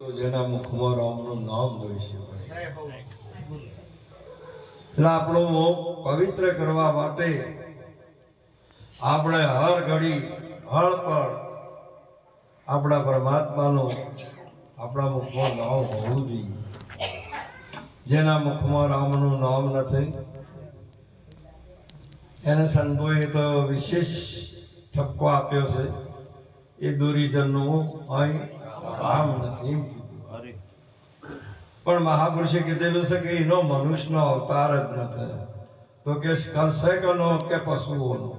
તો જેના મુખમાં રામનું નામ જોઈ શકાય એટલે આપણું મુખ પવિત્ર કરવા માટે આપણે હર ઘડી હર પર આપણા પરમાત્માનું આપણા મુખમાં નામ હોવું જોઈએ. જેના મુખમાં રામનું નામ નથી એને સંતોએ તો વિશેષ ઠપકો આપ્યો છે. એ દુરીજનનું અહીં રામ નથી પણ મહાપુરુષે કીધેલું છે કે એનો મનુષ્યનો અવતાર જ નથી, તો કે કનો કે પશુઓનો.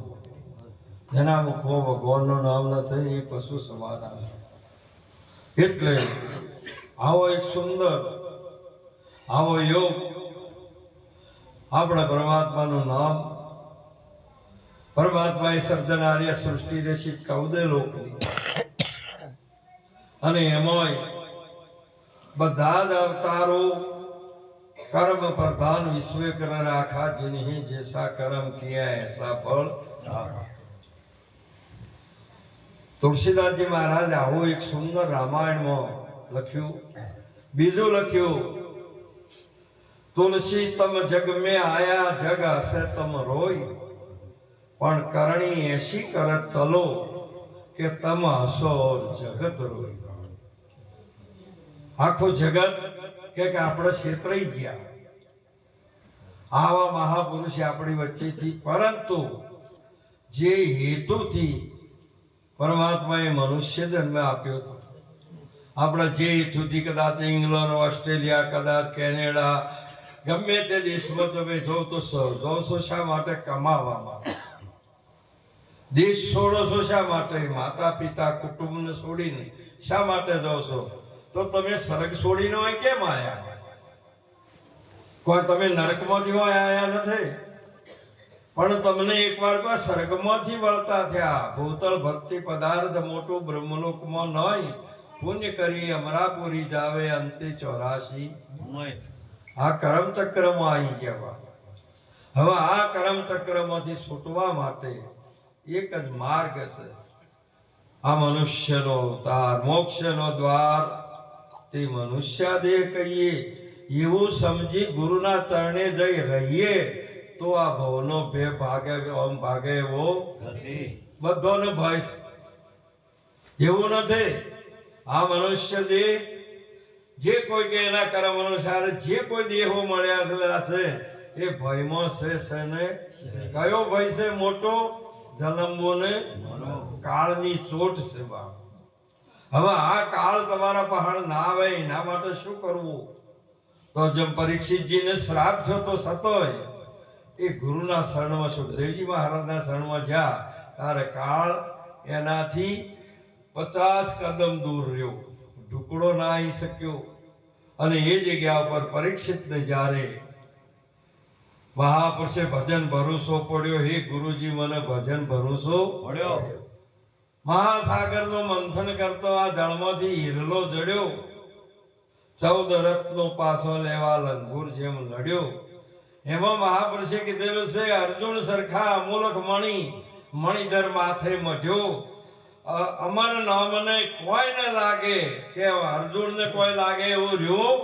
જેના મુખમાં ભગવાનનું નામ નથી એ પશુ સમાન છે. એટલે આવો એક સુંદર આવો યોગ આપણા પરમાત્માનું નામ, પરમાત્માએ સર્જનારી સૃષ્ટિ રચિત 14 લોકની અને એમાંય બધા જ અવતારો કર્મ પ્રધાન વિશ્વ कर राखा जिन्हें जैसा कर्म किया ऐसा फल. તુલસીદાસજી મહારાજ આવું એક સુંદર રામાયણમાં લખ્યું. બીજું લખ્યું, તુલસી તમ જગ में आया जग हसे तम रोई, પણ કરણી એસી કરત ચલો કે તમ હસો જગત રોઈ. આખું જગત કે આપણે છેતરાઈ ગયા. આવા મહાપુરુષે આપણી વચ્ચેથી, પરંતુ જે હેતુથી પરમાત્માએ મનુષ્ય જન્મ આપ્યો હતો, આપણા જે હેતુથી કદાચ ઇંગ્લેન્ડ, ઓસ્ટ્રેલિયા, કદાચ કેનેડા, ગમે તે દેશમાં તમે જો તો જોશો શા માટે? કમાવામાં. દેશ છોડો છો શા માટે? માતા પિતા કુટુંબને છોડીને શા માટે જાઓ છો? તો તમે સ્વર્ગ છોડીને હોય કેમ આયા? કોઈ તમે નરકમાંથી હોય આયા નથી, પણ તમને એકવાર કોઈ સ્વર્ગમાંથી વળતા થયા. ભૂતળ ભક્તિ પદાર્થ મોટું બ્રહ્મલોકમાં નહીં, પુણ્ય કરી અમરાપુરી જાવે અંતે 84. આ કર્મચક્રમાં આવી ગયા. હવે આ કર્મચક્રમાંથી છૂટવા માટે એક જ માર્ગ છે, આ મનુષ્યનો અવતાર, મોક્ષનો દ્વાર તે મનુષ્યાદેહ કહીએ. એવું સમજી ગુરુના ચરણે જઈ રહીએ તો આ ભવનો ભે ભાગે ભાગે એવો બધોને ભય. એવું નથી. આ મનુષ્ય દેહ જે કોઈ કે એના કર્મ અનુસાર જે કોઈ દેહો મળ્યા છે એ ભયમાં છે ને. કયો ભય છે મોટો? જલમોને કાળની ચોટ છે બાપ. હવે આ કાળ તમારા પહાડ ના આવે એના માટે શું કરવું? તો જેમ પરીક્ષિતજીને શ્રાપ થયો તો સતોય એ ગુરુના શરણમાં, સુખદેવજી મહારાજના શરણમાં જ્યાં ત્યારે કાળ એનાથી 50 કદમ દૂર રહ્યો, ઢુકડો ના આવી શક્યો. અને એ જગ્યા ઉપર પરીક્ષિતને જ્યારે મહાપુરુષે ભજન ભરોસો પડ્યો, હે ગુરુજી મને ભજન ભરોસો પડ્યો. મહાસાગરનો મંથન કરતો આ જળમાંથી હીરલો જડ્યો, 14 રત્નો પાછો લેવા લંગૂર જેમ લડ્યો. એમાં મહાપુરુષે કીધેલું છે, અર્જુન સરખા અમૂલક મણિ મણિધર માથે મઢ્યો. અમર નામને કોઈ ન લાગે કે અર્જુનને કોઈ લાગે એવું રહ્યું.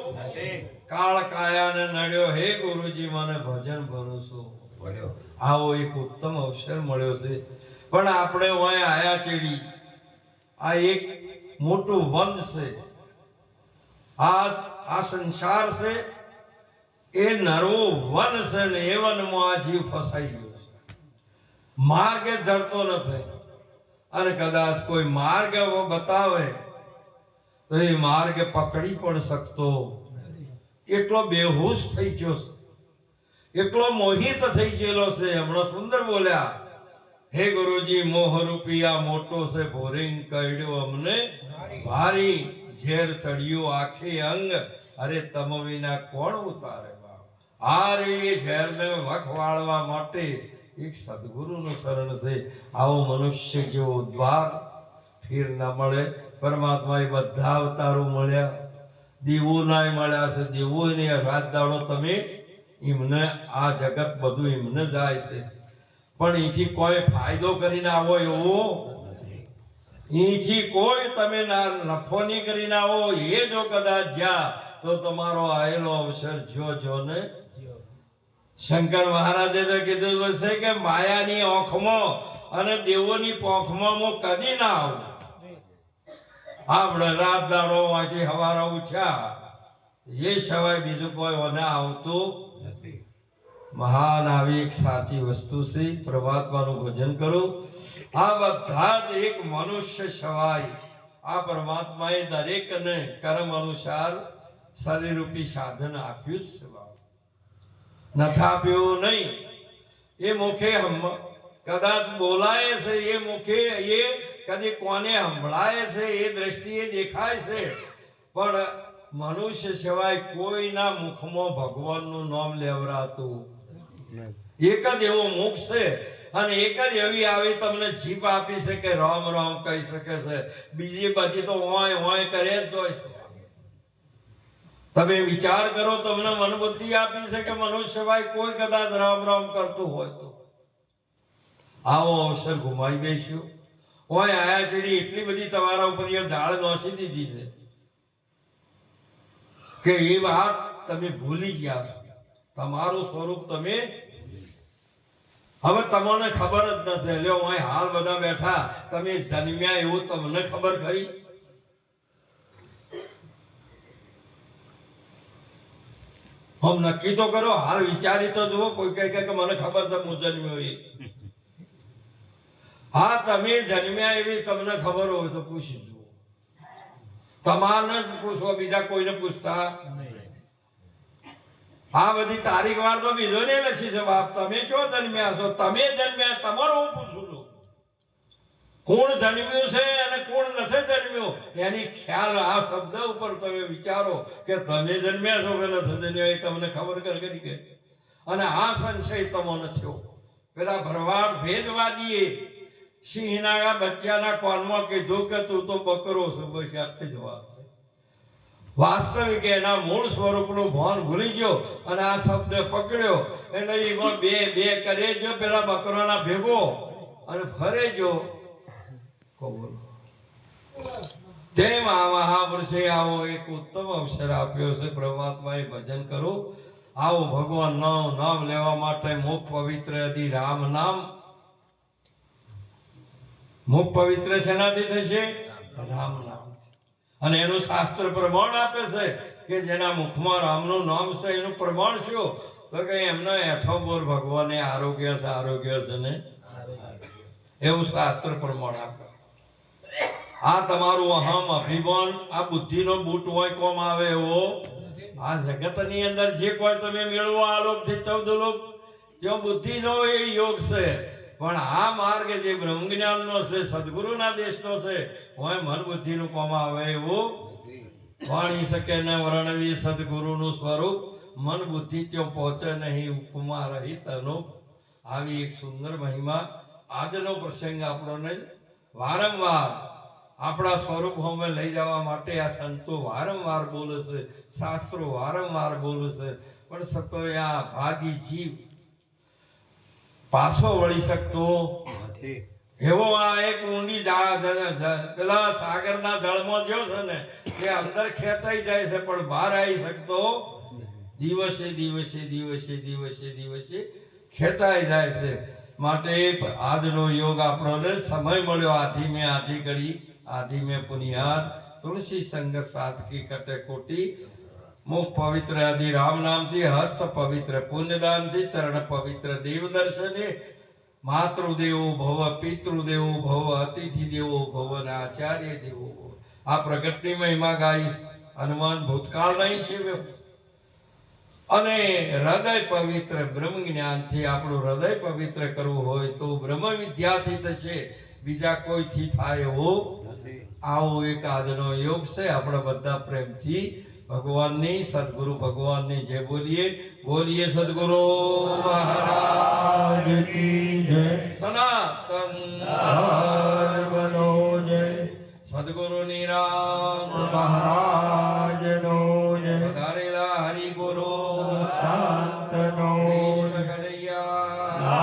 કાળ કાયાને નડ્યો, હે ગુરુજી મને ભજન ભરોસો પડ્યો. આવો એક ઉત્તમ અવસર મળ્યો છે. પણ આપણે અહીં આયા ચેડી, આ એક મોટું વન છે. આ સંસાર છે એ નરવો વન છે ને એ વનમાં આ જીવ ફસાઈ ગયો છે. માર્ગે જડતો નથી. અને કદાચ કોઈ માર્ગ બતાવે તો એ માર્ગ પકડી પણ શકતો. એટલો બેહોશ થઈ ગયો છે, એટલો મોહિત થઈ ગયેલો છે. હમણાં સુંદર બોલ્યા, હે ગુરુજી મોહ રૂપિયા મોટો છે, ભોરિંગ કડ્યો અમને ભારી, ઝેર ચડ્યું આખે અંગ, અરે તમ વિના કોણ ઉતારે બાપ. આ રે એ ઝેરને વખવાળવા માટે એક સદગુરુનું શરણ છે. આવો મનુષ્ય જેવો દ્વાર ફીર ના મળે. પરમાત્માએ બધા અવતારો મળ્યા, દેવો ના મળ્યા છે. દેવો ને રાત દાડો તમે એમને આ જગત બધું એમને જાય છે, પણ એથી કોઈ ફાયદો કરીને આવો એવો અહીંથી કોઈ તમે નફો નહીં કરી ના હો, એ જો કદાચ જ્યાં તો તમારો આયેલો અવસર જો ને. શંકર મહારાજે તો કીધું છે કે માયાની ઓખમાં અને દેવોની પોખમાં હું કદી ના આવું. આપણે રાત દાડો વાંચી હવારા ઉઠ્યા એ સિવાય બીજું કોઈ મને આવતું નથી. મહાન આવી એક સાચી વસ્તુ છે. પરમાત્માનું ભજન કરો. આ બધા જ એક મનુષ્ય સિવાય આ પરમાત્માએ દરેકને કર્મ અનુસાર શરીરરૂપી સાધન આપ્યું જ છે. નથી આપ્યું નહીં. એ મુખે કદાચ બોલાય છે, એ મુખે એ કદી કોને સંભળાય છે, એ દ્રષ્ટિએ દેખાય છે, પણ મનુષ્ય સિવાય કોઈના મુખમાં ભગવાનનું નામ લેવરાતું. એક જ એવો મુખ છે અને એક જ એવી આવી તમને જીભ આપી છે કે રામ રામ કહી શકે છે. બીજી બધી તો ઓય ઓય કરે જ હોય છે. તમે વિચાર કરો, તમને મનબુદ્ધિ આપી છે કે મનુષ્ય સિવાય કોઈ કદાચ રામ રામ કરતું હોય તો આવો અવસર ગુમાવી બેસ્યો. ઓય આયા ચડી એટલી બધી તમારા ઉપર ઝાડ નોસી દીધી છે કે એ વાત તમે ભૂલી ગયા છો. તમારું સ્વરૂપ તમે હવે તમને ખબર જ નથી. લ્યો અહીં હાલ બધા બેઠા, તમે જન્મ્યા એવું તમને ખબર ખરી? હમ નક્કી તો કરો, હાલ વિચારી તો જુઓ. કોઈ કહે કે મને ખબર છે હું જન્મ્યો એ. હા, તમે જન્મ્યા એવી તમને ખબર હોય તો પૂછી જુઓ. તમારે જ પૂછવો, બીજા કોઈને પૂછતા. આ બધી તારીખ વાર તો બીજો ને લખી છે. બાપ તમે છો જન્મ્યા છો, તમે જન્મ્યા, તમારો હું પૂછું છું. કોણ જન્મ્યું છે અને કોણ નથી જન્મ્યું એની ખ્યાલ આ શબ્દ ઉપર તમે વિચારો કે તમે જન્મ્યા છો કે નથી જન્મ્યા એ તમને ખબર કરી કે. અને આ સંશય તમને થયો. પેલા ભરવાડ ભેદવાદીએ સિંહના બચ્ચાના કોનમાં કીધું કે તું તો બકરો છો. બસ આટલી જ વાત છે. વાસ્તવિક એના મૂળ સ્વરૂપનું ભાન ભૂલી ગયો અને આ શબ્દ પકડ્યો એટલે એમાં બે બે કરે જો પેલા બકરાના ભેગો અને ફરે જો. તેમ આ મહાપુરુષે આવો એક ઉત્તમ અવસર આપ્યો છે. પરમાત્માએ ભજન કરો. આવો ભગવાન નામ લેવા માટે મુખ પવિત્ર અધિ રામ નામ. મુખ પવિત્ર શેનાથી થશે? રામ નામ. અને એનું શાસ્ત્ર પ્રમાણ આપે છે કે જેના મુખમાં રામનું નામ છે એનું પ્રમાણ શું? તો કે એમનો એઠો બોર ભગવાને આરોગ્ય છે ને એવું શાસ્ત્ર પ્રમાણ આપે. આ તમારું અહમ અભિમાન, આ બુદ્ધિનો બૂટ હોય કોમ આવે એવો આ જગતની અંદર જે કોઈ તમે મેળવો આ લોક થી 14 લોક જો બુદ્ધિનો એ યોગ છે. પણ આ માર્ગ જે બ્રહ્મ જ્ઞાનનો છે, સદગુરુના દેશનો છે, હોય મન બુદ્ધિનું કોમ આવે એવું વાણી શકે ને વર્ણવી સદગુરુનું સ્વરૂપ. મન બુદ્ધિ ત્યાં પહોંચે નહીં. ઉપમા રહિત અનુપ. આવી એક સુંદર મહિમા આજનો પ્રસંગ આપણને વારંવાર આપણા સ્વરૂપ હોમે લઈ જવા માટે આ સંતો વારંવાર બોલે છે, શાસ્ત્રો વારંવાર બોલે છે, પણ સતોય આ ભાગી જીવ પાછો વળી શકતો નથી. એવો આ એક ઊંડી પેલા સાગરના જળમાં જો છે ને એ અંદર ખેંચાઈ જાય છે પણ બહાર આવી શકતો દિવસે દિવસે દિવસે દિવસે દિવસે ખેંચાઈ જાય છે. માટે આજનો યોગ આપણને સમય મળ્યો. આધી મેં આધી ઘડી આધી મેં પુનિયાદ તુલસી સંગ સાધકી કટે કોટી. મુખ પવિત્ર આદિ રામ નામથી, હસ્ત પવિત્ર પુણ્યદાનથી, ચરણ પવિત્ર દેવ દર્શને. માતૃદેવો ભવ, પિતૃદેવો ભવ, અતિથિ દેવો ભવ અને આચાર્ય દેવો ભવ. આ પ્રગટની મહિમા ગાઈશ. હનુમાન ભૂતકાળ નહીં છે અને હૃદય પવિત્ર બ્રહ્મ જ્ઞાનથી આપણું હૃદય પવિત્ર કરવું હોય તો બ્રહ્મ વિદ્યાથી થશે, બીજા કોઈથી થાય એવો આવો એક આજનો યોગ છે. આપણે બધા પ્રેમથી ભગવાનની સદગુરુ ભગવાનની જય બોલીએ. બોલીએ સદગુરુ મહારાજ કી જય. સનાતન ધર્મનો જય. સદગુરુ નિરામ મહારાજનો જય. પધારેલા હરિગુરુ શાંતનો કનૈયા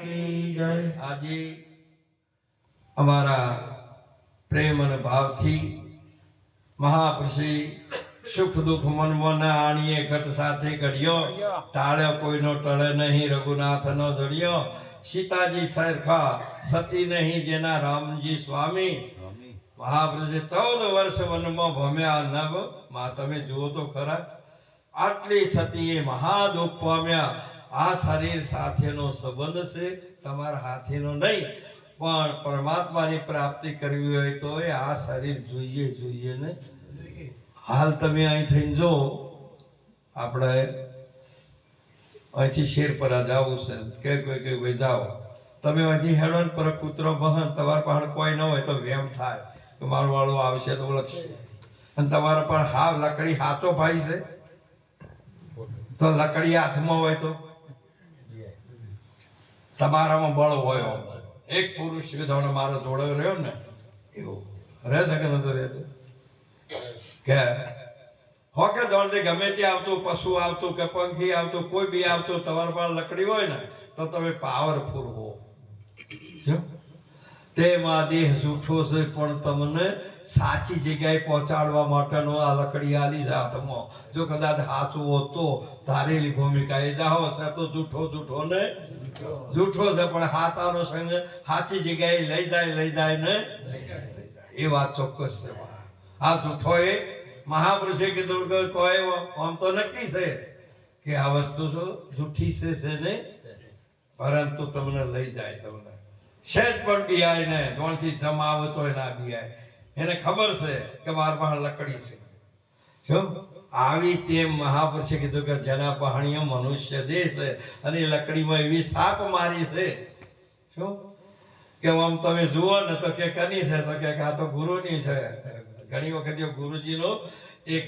કી જય. આજે અમારા મહાપુરુષે સુખ દુઃખ મન મન આણીએ ઘટ સાથે ઘડ્યો, ટાળ્યો કોઈનો ટળે નહીં રઘુનાથનો જડ્યો, સીતાજી સરખા સતી નહીં જેના રામજી સ્વામી, મહાપુરુષે 14 વર્ષ વનમાં ભમ્યા નવ માં. તમે જુઓ તો ખરા, આટલી સતીએ મહાદુઃખ પામ્યા. આ શરીર સાથેનો સંબંધ છે, તમારા હાથીનો નહીં. પણ પરમાત્માની પ્રાપ્તિ કરવી હોય તો આ શરીર જોઈએ ને. હાલ તમે અહીં થઈને જો, આપણે અહીંથી શેરપરા જવું છે કે કોઈ જાઓ, તમે અહીંથી હેડો ને પર કૂતરો બહન, તમારા પાસે કોઈ ન હોય તો વેમ થાય કે મારું વાળું આવશે તો ઓળખશે. અને તમારા પણ હાવ લકડી હાથો ભાઈ છે તો લકડી હાથમાં હોય તો તમારામાં બળ હોય. એક પુરુષ જોડે મારો જોડો રહ્યો ને એવું રહે છે કે નતો રહેતો કે હો કે દોડતી ગમે ત્યાં આવતું પશુ આવતું કે પંખી આવતું કોઈ બી આવતું, તમારા પાસે લકડી હોય ને તો તમે પાવરફુલ હો. તેમાં દેહ જૂઠો છે પણ તમને સાચી જગ્યાએ પહોંચાડવા માટેનો આ લકડી આલી છે હાથમાં. જો કદાચ સાચું હોત તો ધારેલી ભૂમિકા એ જાઓ છે તો જૂઠો ને જૂઠો છે, પણ હાથાનો સંગ સાચી જગ્યાએ લઈ જાય ને એ વાત ચોક્કસ છે. આ જૂઠો એ મહાપુરુષે કીધું કે કોઈ આમ તો નક્કી છે કે આ વસ્તુ જૂઠી છે ને, પરંતુ તમને લઈ જાય. તમને સહેજ પણ બિયાય ને દોણથી જમાવે તો ના બિયાય. એને ખબર છે કે મારા પાસે લકડી છે. જો આવી તેમ મહાપુરુષે કીધું કે જેના પહાણીઓ મનુષ્ય દેહ છે અને લકડીમાં એવી સાપ મારી છે. શું કે આમ તમે જુઓ ને તો કે કની છે તો કે આ તો ગુરુની છે. ઘણી વખત ગુરુજીનો એક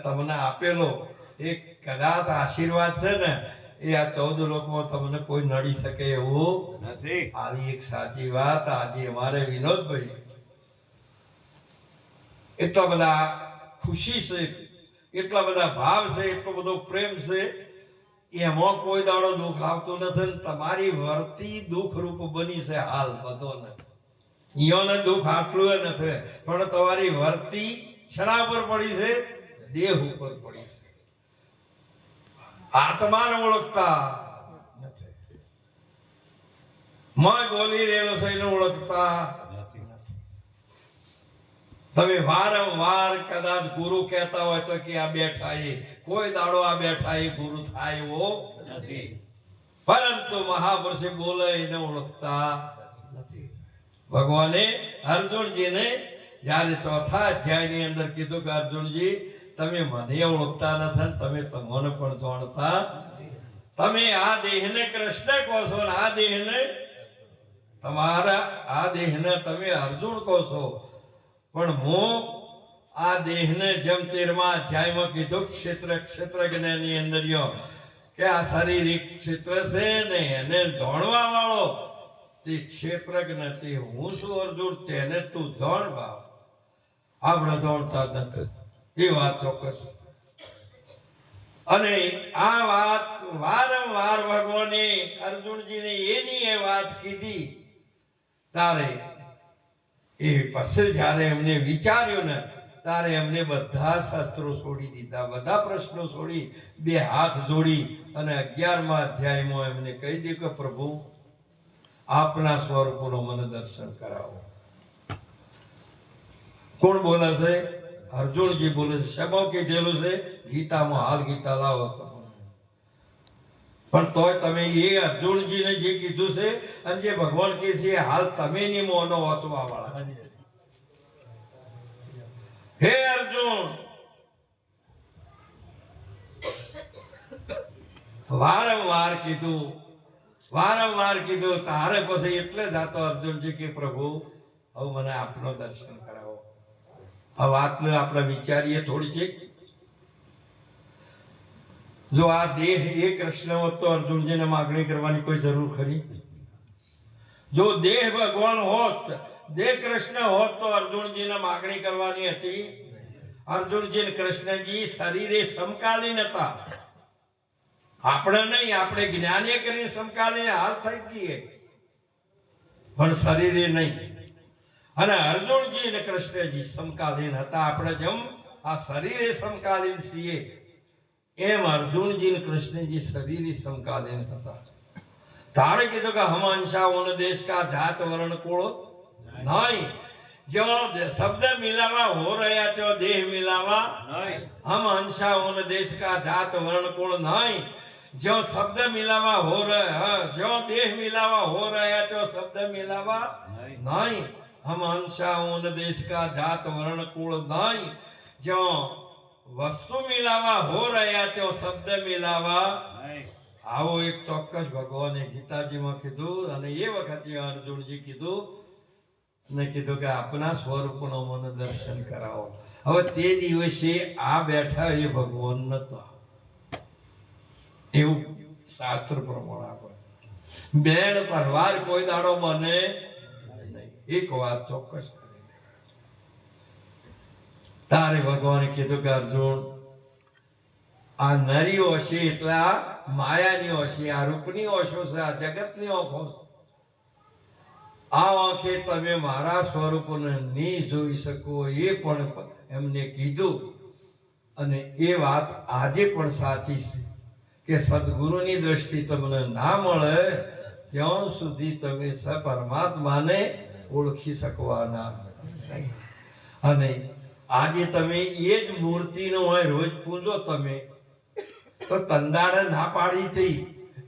તમને આપેલો એક કદાચ આશીર્વાદ છે ને, એ આ 14 લોકમાં તમને કોઈ નડી શકે એવું નથી. આવી એક સાચી વાત આજે અમારે વિનોદભાઈ એટલા બધા ખુશી છે, એટલા બધા ભાવ છે, એટલો બધો પ્રેમ છે, એમાં કોઈ દાડો દુઃખ આવતું નથી. તમારી વર્તી દુઃખ રૂપ બની છે હાલ બધો ને. ઈયોને દુઃખ આટલું નથી, પણ તમારી વર્તી શના પર પડી છે? દેહ ઉપર પડી છે. આત્માને ઓળખતા નથી, મન બોલી રહેલો છે એને ઓળખતા નથી. તમે વારંવાર કદાચ ગુરુ કહેતા હોય તો કે આ બેઠા એ કોઈ દાડો આ બેઠા એ ગુરુ થાય એવો નથી, પરંતુ મહાપુરુષે બોલે એને ઓળખતા નથી. ભગવાને અર્જુનજીને જ્યારે 4થા અધ્યાયની અંદર કીધું કે અર્જુનજી તમે મને ઓળખતા નથી, તમે તમને પણ જાણતા. તમે આ દેહને કૃષ્ણ કહો છો ને આ દેહને તમારા આ દેહને તમે અર્જુન કહો છો, પણ હું આ દેહને જેમ 13મા અધ્યાયમાં કીધું ક્ષેત્રજ્ઞની અંદર કે આ શરીર એક ક્ષેત્ર છે ને એને જાણવા વાળો તે ક્ષેત્રજ્ઞ તે હું છું અર્જુન, તેને તું જાણવા. આપણે જાણતા નથી એ વાત ચોક્કસ. અને આ વાત વારંવાર ભગવાને અર્જુનજીને એની એ વાત કીધી. તારે એ પછી જ્યારે એમને વિચાર્યું ને ત્યારે એમને બધા શાસ્ત્રો છોડી દીધા, બધા પ્રશ્નો છોડી 2 હાથ જોડી અને 11મા અધ્યાયમાં એમને કહી દીધું કે પ્રભુ આપના સ્વરૂપનો મને દર્શન કરાવો. કોણ બોલે છે? અર્જુનજી બોલે છે. શેમાં કીધેલું છે? ગીતામાં. હાલ ગીતા લાવો. પણ તોય તમે એ અર્જુનજીને જે કીધું છે અને જે ભગવાન કહે છે હાલ તમે ની મોનો વાંચવા વાળા. હે અર્જુન, વારંવાર કીધું તારે પછી એટલે જાતો અર્જુનજી કે પ્રભુ હવે મને આપનો દર્શન કરાવો. આ વાતને આપણે વિચારીએ થોડી છે. જો આ દેહ એ કૃષ્ણ હોત તો અર્જુનજીને માગણી કરવાની કોઈ જરૂર ખરી? જો દેહ ભગવાન હોત, દેહ કૃષ્ણ હોત તો અર્જુનજીને માગણી કરવાની હતી? અર્જુનજી કૃષ્ણજી શરીરે સમકાલીન હતા. આપણે નહીં, આપણે જ્ઞાને કરીને સમકાલીન હાલ થઈ ગઈએ, પણ શરીરે નહીં. અને અર્જુનજી અને કૃષ્ણજી સમકાલીન હતા. આપણે જેમ આ શરીરે સમકાલીન છીએ એમ અર્જુનજી ને કૃષ્ણજી શરીરે સમકાલીન હતા. તારે કીધું કે હમ અંશાઓન દેશ કા જાત વર્ણ કુળ નહીં. जो शब्द मिलावा हो रहा तो देह मिलावा नहीं. हम अंशाओन देश का जात वर्ण कुल नहीं. जो शब्द मिलावा हो रहा जो देह मिलावा हो रहा तो शब्द मिलावा नहीं. हम अंशाओन देश का जात वर्ण कुल नहीं. जो वस्तु मिलावा हो रहा तो शब्द मिलावा नहीं. आओ एक ચોક્કસ ભગવાને ગીતાજીમાં કીધું અને એ વખતે અર્જુનજી કીધું ને કીધું કે આપના સ્વરૂપનો મને દર્શન કરાવો. હવે તે દિવસે આ બેઠા એ ભગવાન નતા એવું શાસ્ત્ર પ્રમાણે આપણે બેન તલવાર કોઈ દાડો બને નહીં. એક વાત ચોક્કસ કરી તારે ભગવાને કીધું કે અર્જુન આ નરી હશે એટલે આ માયાની હશે, આ રૂપની ઓશો છે, આ જગતની ઓખો. આ આંખે તમે મારા સ્વરૂપને નહીં જોઈ શકો એ પણ એમને કીધું. અને એ વાત આજે પણ સાચી છે કે સદગુરુની દ્રષ્ટિ તમને ના મળે ત્યાં સુધી તમે પરમાત્માને ઓળખી શકવાના નહીં. અને આજે તમે એ જ મૂર્તિનો હોય રોજ પૂજો તમે તો તંદાડે ના પાડી હતી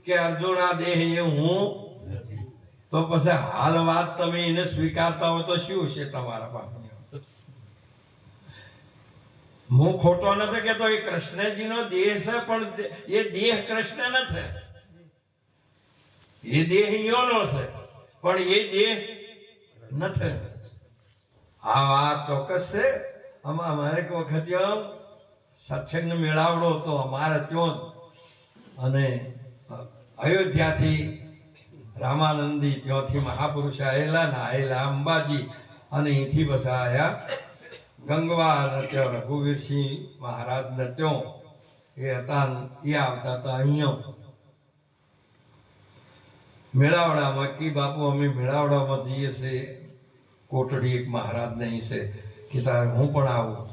કે અર્જુન આ દેહ એ હું, તો પછી હાલ વાત તમે એને સ્વીકારતા હોય તો શું છે તમારા પાસે? હું ખોટો નથી કેતો, એ કૃષ્ણજીનો દેહ છે પણ એ દેહ કૃષ્ણ નથી. એ દેહ ઈયોનો છે પણ એ દેહ નથી. આ વાત ચોક્કસ છે. અમારે એક વખત સત્સંગ મેળાવડો હતો અમારે ત્યાં, અને અયોધ્યાથી રામાનંદી ત્યાંથી મહાપુરુષ આયેલા અંબાજી, અને અહીંથી બધા આવ્યા ગંગવા ત્યાં રઘુવીરસિંહ મહારાજ ને ત્યાં એ હતા. એ આવતા હતા અહીંયા મેળાવડામાં કે બાપુ અમે મેળાવડામાં જઈએ છીએ, કોટડી એક મહારાજ નહીં છે કે તારે હું પણ આવું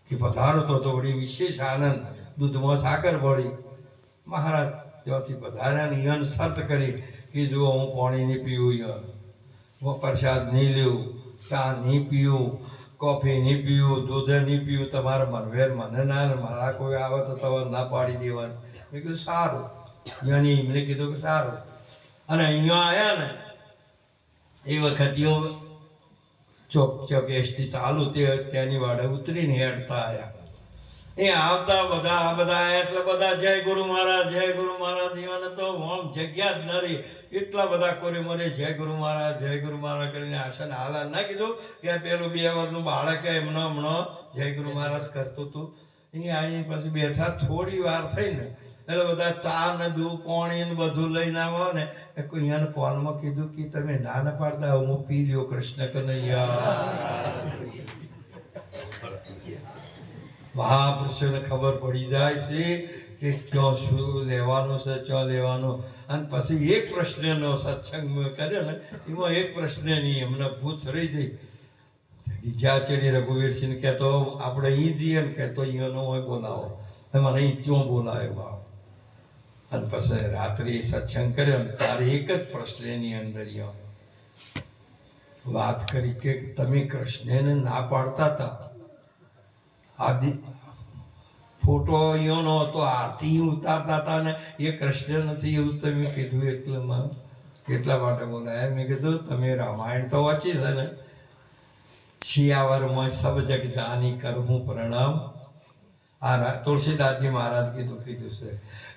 કે પધારો તો વળી વિશેષ આનંદ. દૂધમાં સાકર ભળી મહારાજ ત્યાંથી પધાર્યા. નિયન શરત કરી કે જો હું પાણી નહીં પીવું, પ્રસાદ નહીં લેવું, ચા નહીં પીવું, કોફી નહીં પીવું, દૂધ નહીં પીવું, તમારે મનવેર મને ના, મારા કોઈ આવે તો તમારે ના પાડી દેવાની. મેં કીધું સારું. અહીંયાની એમને કીધું કે સારું. અને અહીંયા આવ્યા ને એ વખત ચોક ચોક એસટી ચાલુ ત્યાંની વાડે ઉતરીને હેડતા આવ્યા. એ આવતા બધા આ બધા એટલે બધા જય ગુરુ મહારાજ, જય ગુરુ મહારાજ. એને તો આમ જગ્યા જ ન રહી, એટલા બધા કોરી મરે જય ગુરુ મહારાજ, જય ગુરુ મહારાજ કરીને આસન હાલા ના કીધું કે પેલું 2 વર્ષનું બાળક હમણાં જય ગુરુ મહારાજ કરતું હતું. અહીંયા આવીને પછી બેઠા થોડી વાર થઈ ને એટલે બધા ચા ને દૂધ પાણી ને બધું લઈને આવો ને. અહીંયા કોલમાં કીધું કે તમે ના ન પાડતા, હું પી લ્યો કૃષ્ણ કનૈયા. મહાપુરુષોને ખબર પડી જાય છે કે ક્યાં શું લેવાનું છે, ક્યાં લેવાનું. અને પછી એક પ્રશ્નનો સત્સંગ કર્યો ને એમાં એક પ્રશ્નની એમને પૂછ રહી જઈ. જ્યાં ચડી રઘુવીરસિંહ કહેતો આપણે અહીં જઈએ ને કહેતો અહીંયાનો હોય બોલાવો, મને અહીં ક્યાં બોલાવ્યો. અને પછી રાત્રે સત્સંગ કર્યો ને તારે એક જ પ્રશ્નની અંદર વાત કરી કે તમે કૃષ્ણને ના પાડતા હતા. આદિ ફોટો અહીંયાનો હતો, આરતી ઉતારતા હતા ને એ કૃષ્ણ નથી એવું તમે કીધું. એટલા માટે બોલાયા. મેં કીધું તમે રામાયણ તો વાંચી છે ને, શિયાવરમાં સબ જગ જાની કરું પ્રણામ. આ તુલસીદાસજી મહારાજ કીધું છે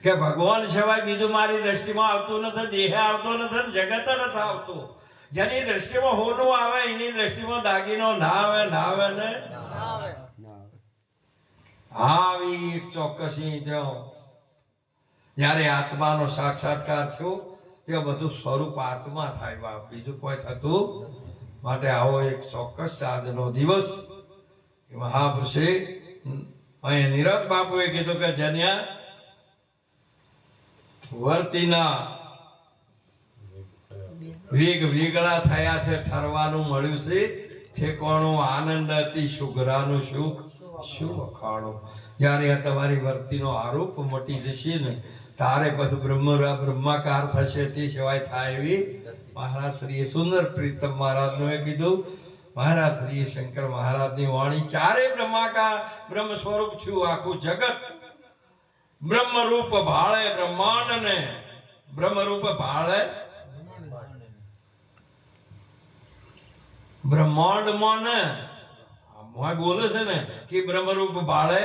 કે ભગવાન સિવાય બીજું મારી દ્રષ્ટિમાં આવતું નથી, દેહ આવતો નથી, જગત નથી આવતું. જેની દ્રષ્ટિમાં હોનું આવે એની દ્રષ્ટિમાં દાગીનો ના આવે, ના આવે ને આવી એક ચોક્કસ જયારે આત્માનો સાક્ષાત્કાર થયો ત્યાં બધું સ્વરૂપ આત્મા થાય બાપ, બીજું કોઈ થતું. માટે આવો એક ચોક્કસ આજનો દિવસ મહાપુરુષે અહીંયા નિરત બાપુએ કીધું કે જન્યા વર્તીના વેગ વેગળા થયા છે, ઠરવાનું મળ્યું છે ઠેકાણું આનંદ અતિ સુઘરાનું સુખ શું વખાણો? જ્યારે આ તમારી વર્તીનો આરોપ મટી જશે ને તારે પછી બ્રહ્માકાર થશે, તે સિવાય થાય એવી મહારાજ શ્રીએ સુંદર પ્રીતમ મહારાજનું કીધું. મહારાજ શ્રી શંકર મહારાજની વાણી ચારે બ્રહ્માકાર બ્રહ્મ સ્વરૂપ છું. આખું જગત બ્રહ્મ રૂપ ભાળે બ્રહ્માંડ ને, બ્રહ્મ રૂપ ભાળે બ્રહ્માંડમાં ને બોલે છે ને કે બ્રહ્મરૂપ ભાળે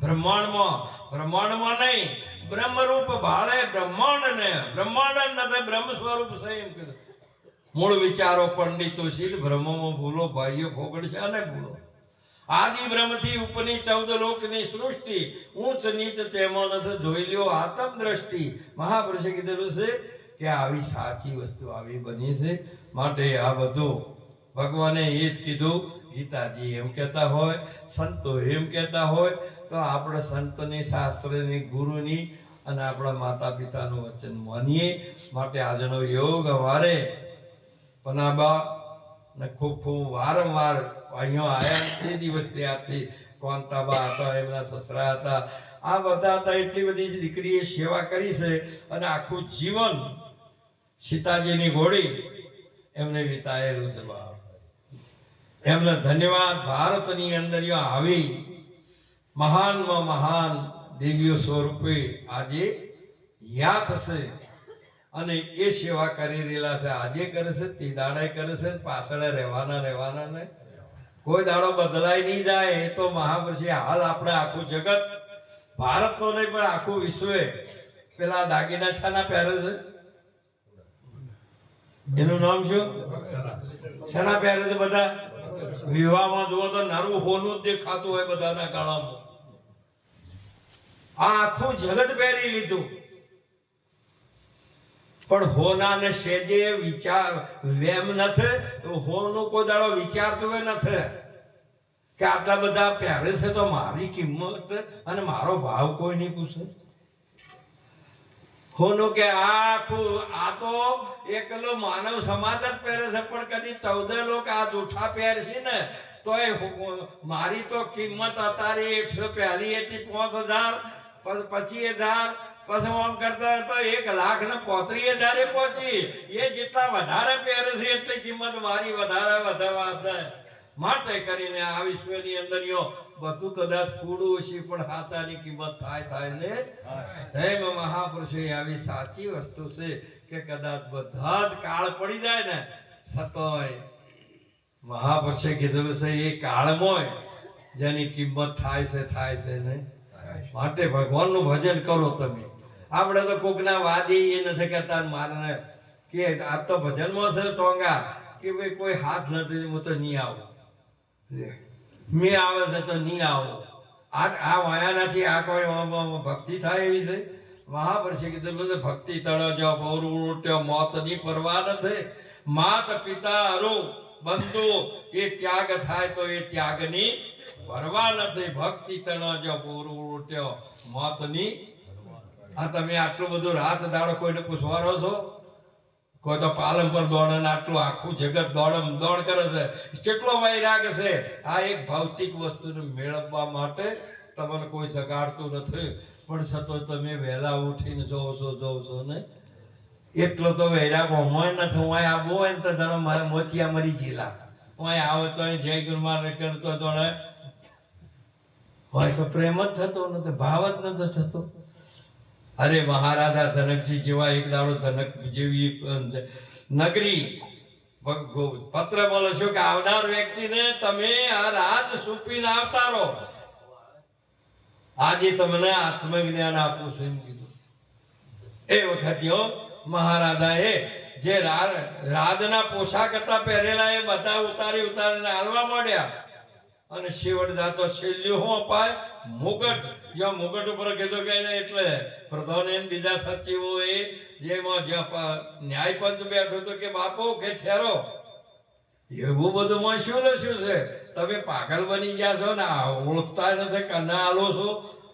બ્રહ્માંડમાં, બ્રહ્માંડમાં નહીં, બ્રહ્મરૂપ ભાળે બ્રહ્માંડ ને, બ્રહ્માંડ નથી બ્રહ્મ સ્વરૂપ છે એમ કીધું. મૂળ વિચારો પંડિતો સિદ્ધ બ્રહ્મમાં ભૂલો ભાઈઓ ફોગડશે અને ભૂલો. આદિ બ્રહ્મથી ઉપરની 14 લોકની સૃષ્ટિ ઊંચ નીચ તેમાં નથી જોઈ લ્યો આત્મ દ્રષ્ટિ. મહાપુરુષે કીધેલું છે કે આવી સાચી વસ્તુ આવી બની છે. માટે આ બધું ભગવાને એ જ કીધું. ગીતાજી એમ કહેતા હોય, સંતો એમ કહેતા હોય, તો આપણે સંતની, શાસ્ત્રની, ગુરુની અને આપણા માતા પિતાનું વચન માનીએ. માટે આજનો યોગ અમારે પનાબા ને ખૂબ ખૂબ વારંવાર અહીંયા આવ્યા. તે દિવસ ત્યાંથી કોંતાબા હતા, એમના સસરા હતા, આ બધા હતા. એટલી બધી દીકરીએ સેવા કરી છે અને આખું જીવન સીતાજીની ઘોડી એમને વિતાયેલું છે. બાપ એમને ધન્યવાદ. ભારતની અંદર આવી મહાનમાં મહાન દેવીઓ સ્વરૂપે આજે યાદ થશે અને એ સેવા કરી રહેલા છે. આજે કરે છે, તે દાડે કરે છે, પાછળ રહેવાના ને કોઈ દાડો બદલાય નહીં જાય. એ તો મહાપુરુષે હાલ આપણે આખું જગત, ભારત તો નહીં પણ આખું વિશ્વે પેલા દાગીના છાના પહેરે છે, એનું નામ શું? છાના પહેરે છે બધા. વિવાહમાં જુઓ તો નરું હોનું જ દેખાતું હોય બધાના ગાળામાં. આ આખું જગત પહેરી લીધું, પણ હોના ને સેજે વિચાર વેમ નથી. હોનું કોઈ દાડો વિચારતું હોય નથી કે આટલા બધા પહેરે છે તો મારી કિંમત અને મારો ભાવ કોઈ નહીં પૂછે. હોનું કે આખું આ તો એકલો માનવ સમાજ જ પહેરે છે, પણ કદી 14 લોકો આ જૂઠા પહેરશે ને તો મારી તો કિંમત અત્યારે 100 પહેલી હતી 5000, પછી 25000, પછી આમ કરતા તો 1,35,000 પહોંચી. એ જેટલા વધારે પહેરે છે એટલી કિંમત મારી વધારે. માટે કરીને આ વિશ્વની અંદર બધું કદાચ કૂડું છે પણ સાચાની કિંમત થાય ને. એમ મહાપુરુષે આવી સાચી વસ્તુ છે કે કદાચ બધા જ કાળ પડી જાય ને સતોય મહાપુરુષે કીધું છે એ કાળમાં જેની કિંમત થાય છે ને. માટે ભગવાનનું ભજન કરો તમે. આપણે તો કોકના વાદી એ નથી કરતા. મારે કે આ તો ભજનમાં છે ટોંગા કે ભાઈ કોઈ હાથ નથી, હું તો નહીં આવું, મેં આવે છે તો નહીં આવો. આ વાયા નથી. આ કોઈ ભક્તિ થાય એવી છે? મહાપુરુષે કીધેલું છે ભક્તિ તળજો પૌરુટ્યો મોત ની પરવા નથી. માત પિતા અરુ બંધુ એ ત્યાગ થાય તો એ ત્યાગની પરવા નથી. ભક્તિ તળજો પૌરુટ્યો મોત ની. આ તમે આટલું બધું રાત દાડો કોઈને પૂછવાનો છો? કોઈ તો પાલન પર દોડે ને આટલું આખું જગત દોડ કરે છે. કેટલો વૈરાગ છે આ એક ભૌતિક વસ્તુને મેળવવા માટે. તમને કોઈ સગાડતું નથી, પણ છતાં તમે વહેલા ઉઠીને જોવો છો ને. એટલો તો વૈરાગ હોય નથી. હું આવો હોય ને તો જાણો મારે મોતિયા મરી ગયેલા. હું આવે તો જય ગુરુ મારે કરતો જોડે હોય તો પ્રેમ જ થતો નથી, ભાવ જ નથી થતો. અરે મહારાજા જનકજી જેવા એક દાડો જનક જેવી નગરી પત્ર બોલો છો કે આવનાર વ્યક્તિને તમે આ રાજ સુપીને આવતા રહો. આજે તમને આત્મજ્ઞાન આપું છું એમ કીધું. એ વખતે મહારાજાએ જે રાજના પોશાક હતા પહેરેલા એ બધા ઉતારીને હાલવા માંડ્યા. અને શેવટ જાતો છેલ્લું શું અપાય? મુગટ. જ્યાં મુગટ ઉપર કીધું કે એટલે પ્રધાન બીજા સચિવો એ જેમાં ન્યાય પંચ બેઠો હતો કે બાપો કે ઠેરો, એવું બધું માં શું લખ્યું છે? તમે પાગલ બની ગયા છો ને ઓળખતા નથી કના આલો છો.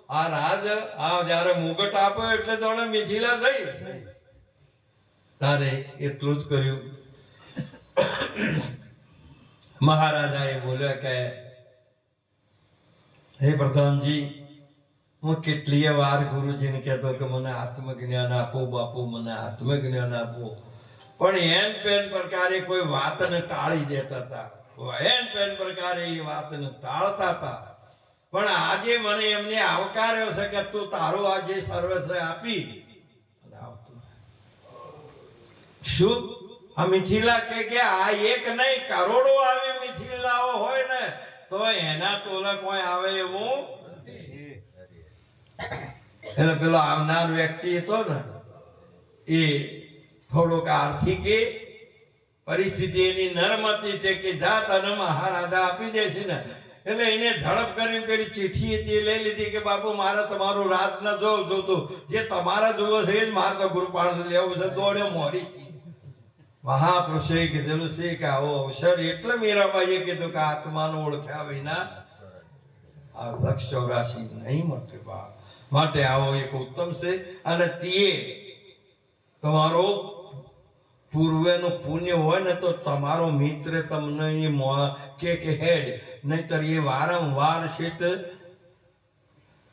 આ રાજ આ જયારે મુગટ આપ્યો એટલે જોડે મિથિલા થઈ. તારે એટલું જ કર્યું. મહારાજા એ બોલ્યા કે હે પ્રધાનજી, હું કેટલીય વાર ગુરુજીને કહેતો કે મને આત્મજ્ઞાન આપો બાપુ, મને આત્મજ્ઞાન આપો, પણ એન પેન પ્રકારે કોઈ વાતને ટાળી દેતા હતા, એન પેન પ્રકારે એ વાતને ટાળતા હતા. પણ આજે મને એમને આવકાર્યો છે કે તું તારું આજે સર્વસ્વ આપી અને આવતું. શું આ મિથિલા કે આ એક નહીં કરોડો આવી મિથિલાઓ હોય ને તો એના તોલા કોઈ આવે એવું. એટલે પેલો આવનાર વ્યક્તિ હતો ને એ થોડોક આર્થિક પરિસ્થિતિ એની નરમતી છે કે જાત અને મહારાજા આપી દેશે ને, એટલે એને ઝડપ કરી પેલી ચિઠ્ઠી હતી લઈ લીધી કે બાપુ મારે તમારું રાજ ન જોતું, જે તમારા જુઓ છે એ જ મારે તો ગુરુપાળ લેવું છે. દોડ્યો મોરીથી. મહાપુરુષે કીધેલું છે કે આવો અવસર એટલે મીરાબાઈએ કીધું કે આત્માનો ઓળખ્યા વિના આ લક્ષ 84 નહીં મળે બા. માટે આવો એક ઉત્તમ છે. અને તે તમારો પૂર્વેનું પુણ્ય હોય ને તો તમારો મિત્ર તમને કે હેડ, નહીતર એ વારંવાર શેઠ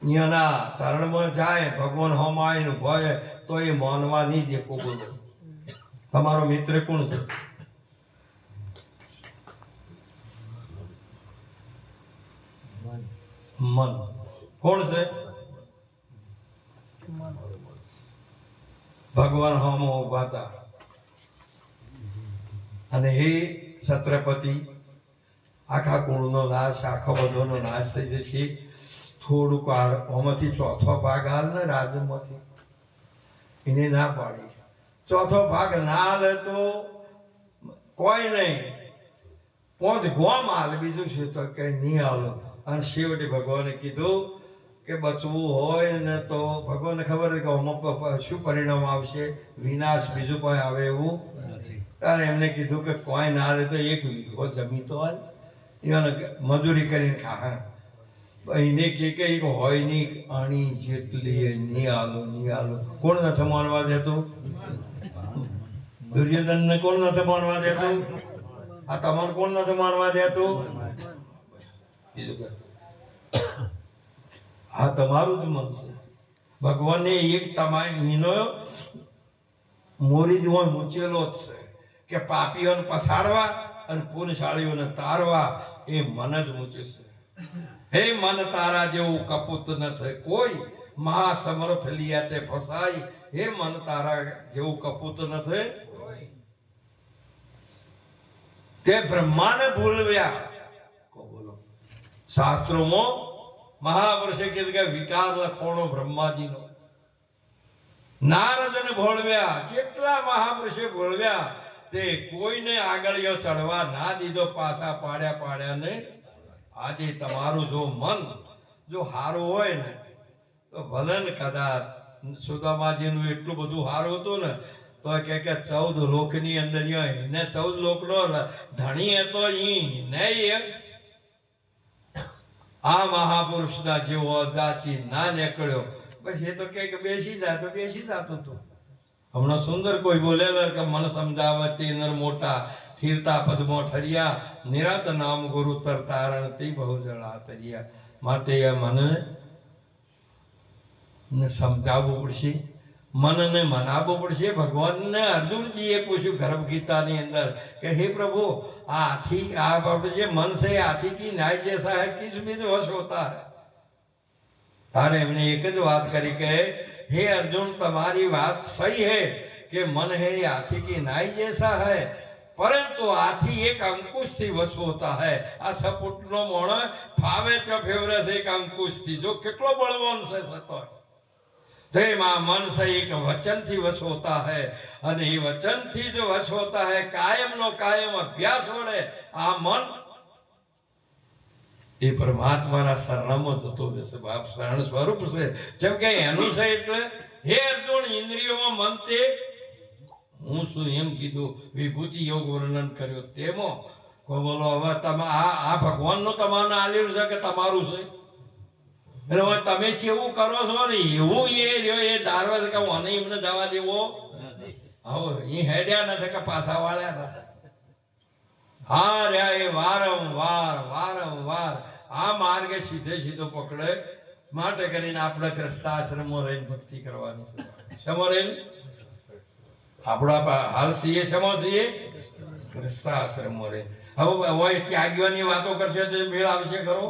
અહીંયાના ચરણમાં જાય, ભગવાન હોમાય ભય તો એ માનવા નહીં દે. બોલો તમારો મિત્ર કોણ છે? મન. કોણ છે? ભગવાન હોમો ઉભા હતા અને હે છત્રપતિ, આખા કુળનો નાશ, આખો બધોનો નાશ થઈ જશે. થોડુંક આમાંથી ચોથો ભાગ હાલ ને રાજમાંથી. એને ના પાડી. ચોથો ભાગ ના હાલે તો કોઈ નહીં, 5 ગોમ હાલ, બીજું શું તો કઈ નહીં હાલો. અને છેવટે ભગવાને કીધું કે બચવું હોય ને તો ભગવાનને ખબર છે કે આમાં શું પરિણામ આવશે, વિનાશ, બીજું કોઈ આવે એવું નથી. ત્યારે એમને કીધું કે કોઈ ના હાલે તો 1 વીઘો જમી તો હાલ, એને મજૂરી કરીને ખા. એને કે હોય નહીં આણી જેટલી નહીં હાલો, નહીં હાલો. કોણ નથી માનવા દેતું? દુર્યોધન ને કોણ નથી માનવા દેતું? આ તમારે કોણ નથી માનવા દેતું? આ તમારું જ મન છે. ભગવાનને એક તમારીનો મોરી જ હોય મૂચેલો જ છે કે પાપીઓને પસાડવા અને પુણ્યશાળીઓને તારવા. એ મન જ મૂચે છે. હે મન તારા જેવું કપૂત ન થાય કોઈ, મહાસમર્થ લિયા તે ફસાઈ. હે મન તારા જેવું કપૂત ન થાય તે બ્રહ્માને ભૂલવ્યા. બોલો શાસ્ત્રોમાં મહાપુરુષે કીધું કે વિકાર લખોણો બ્રહ્માજીનો. નારદને ભોળવ્યા, જેટલા મહાપુરુષે ભોળવ્યા તે કોઈને આગળીઓ ચડવા ના દીધો, પાછા પાડ્યા ને. આજે તમારું જો મન જો સારું હોય ને તો ભલે ને કદાચ સુદામાજીનું એટલું બધું સારું હતું ને તો કે 14 લોકની અંદર એને 14 લોકનો ધણી હતો. આ મહાપુરુષના જેવો અજાચી ના નીકળ્યો. પછી એ તો કે બેસી જાય તો બેસી જતું હતું. હમણાં સુંદર કોઈ બોલેલા કે મન સમજાવતી નર મોટા, સ્થિરતા પદમો ઠરિયા, નિરાત નામ ગુરુ તર તારણ તે બહુ જળા તરિયા. માટે મને સમજાવવું પડશે, મનને મનાવવું પડશે. ભગવાનને અર્જુનજીએ પૂછ્યું ગર્ભ ગીતાની અંદર કે હે પ્રભુ, આ હાથી, આ જે મન છે હાથી કી ન્યાય જૈસા હૈ, કિસ બીજ વશ હોતા હૈ. તારે એમને એક જ વાત કરી કે हे अर्जुन, तुम्हारी बात सही है कि मन है हाथी की नाई जैसा है, परंतु हाथी एक अंकुश थी वश होता है. आ सपुटनो मोण फावे तो फेवरे से एक अंकुश थी जो कितलो बलवान से सतो तेमा मन से एक वचन थी वश होता है. અને એ વચન થી જો વશ હોતા है, कायम नो कायम अभ्यास वडे आ मन એ પરમાત્માના શરણમાં જતો રહેશે. બાપ શરણ સ્વરૂપ છે. જેમ કે એનું છે એટલે હે અર્જુન, ઇન્દ્રિયોમાં મન તે હું શું એમ કીધું, વિભૂતિ યોગ વર્ણન કર્યો તેમાં બોલો. હવે તમે આ ભગવાનનું તમારે આલ્યું છે કે તમારું છે? એટલે હવે તમે જેવું કરો છો ને એવું એ રહ્યો, એ ધારવે છે કે હું એમને જવા દેવો. હવે એ હેડ્યા નથી કે પાછા વાળ્યા નથી. હા રહ્યા એ વારંવાર આ માર્ગે સીધો પકડે. માટે કરીને આપણે ગ્રસ્તાશ્રમમાં રહીને ભક્તિ કરવાની છે. શેમાં રહીને? આપણા હાલ છીએ શેમાં છીએ? ગ્રસ્તાશ્રમમાં રહીને. હવે ત્યાગીઓની વાતો કરશો તો મેળ આવશે ખરો?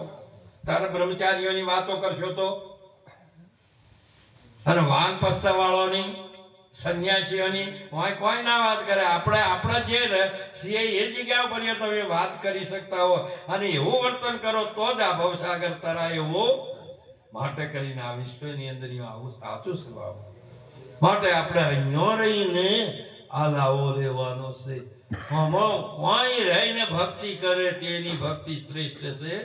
તારે બ્રહ્મચારીઓની વાતો કરશો તો, અને વાનપ્રસ્થ વાળોની, સંન્યાસીઓની કોઈ ના વાત કરે. આપણે જે છીએ એ જગ્યા ઉપર તમે વાત કરી શકતા હો અને એવું વર્તન કરો તો જ આ ભવસાગર તરાય એવું. માટે કરીને આ વિશ્વની અંદર આવું સાચું સ્વભાવ. માટે આપણે અહીંયા રહીને આ લાવો લેવાનો છે. અહીં રહીને ભક્તિ કરે તેની ભક્તિ શ્રેષ્ઠ છે.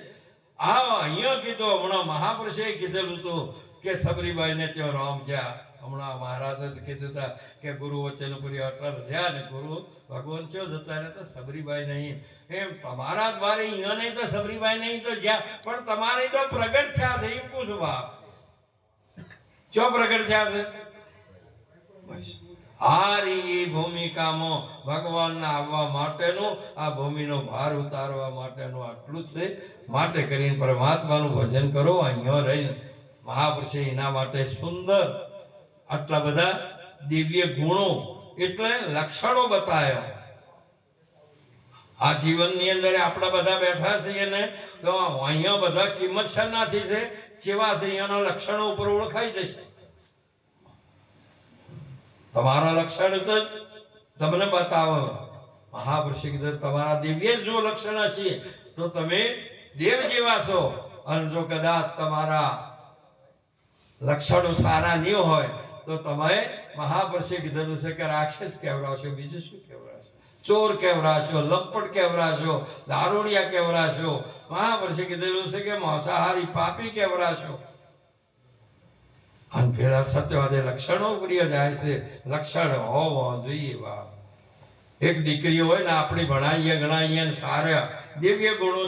આ અહીંયા કીધું, હમણાં મહાપુરુષે કીધેલું હતું કે સબરીબાઈ ને ત્યાં રામ જ્યાં. હમણાં મહારાજ જ કીધું હતા કે ગુરુ વચ્ચેનું પૂરી અટલ રહ્યા ને ગુરુ ભગવાન ચો જતા રહ્યા તો સબરીબાઈ નહીં. એમ તમારા દ્વારે અહીંયા નહીં તો સબરીબાઈ નહીં તો જ્યાં પણ તમારે તો પ્રગટ થયા છે. એમ પૂછું બાપ, ચો પ્રગટ થયા છે? આ રી ભૂમિકામાં ભગવાનના આવવા માટેનું, આ ભૂમિનો ભાર ઉતારવા માટેનું આટલું જ છે. માટે કરીને પરમાત્માનું ભજન કરો. અહીંયા રહીને મહાપુરુષે એના માટે સુંદર આટલા બધા દિવ્ય ગુણો એટલે લક્ષણો બતાવ્યા. આ જીવનની અંદર આપણે બધા બેઠા છીએ ને તો અહીંયા બધા કિંમત શાનાથી છે, જેવા છે અહીંયાના લક્ષણો ઉપર ઓળખાઈ જશે. તમારા લક્ષણ તો તમને બતાવો. મહાપુરુષે કીધું તમારા દિવ્ય જો લક્ષણ હશે તો તમે દેવ જેવા છો. અને જો કદાચ તમારા લક્ષણો સારા નહીં હોય તો તમે મહાપુરુષે કીધેલું છે કે રાક્ષસ કહેવરાશો. બીજું શું કહેવરાશો? ચોર કહેવરાશો, લંપટ કહેવરાશો, દારૂડિયા કહેવરાશો. મહાપુરુષે કીધેલું છે કે માંસાહારી પાપી કહેવરાશો. અને પેલા સત્યવાદે લક્ષણો પ્રિય જાય છે. લક્ષણ હોવા જોઈએ. એક દીકરી હોય ને, આપણી ભણાવીએ ગણાવીએ સારા દિવ્ય ગુણો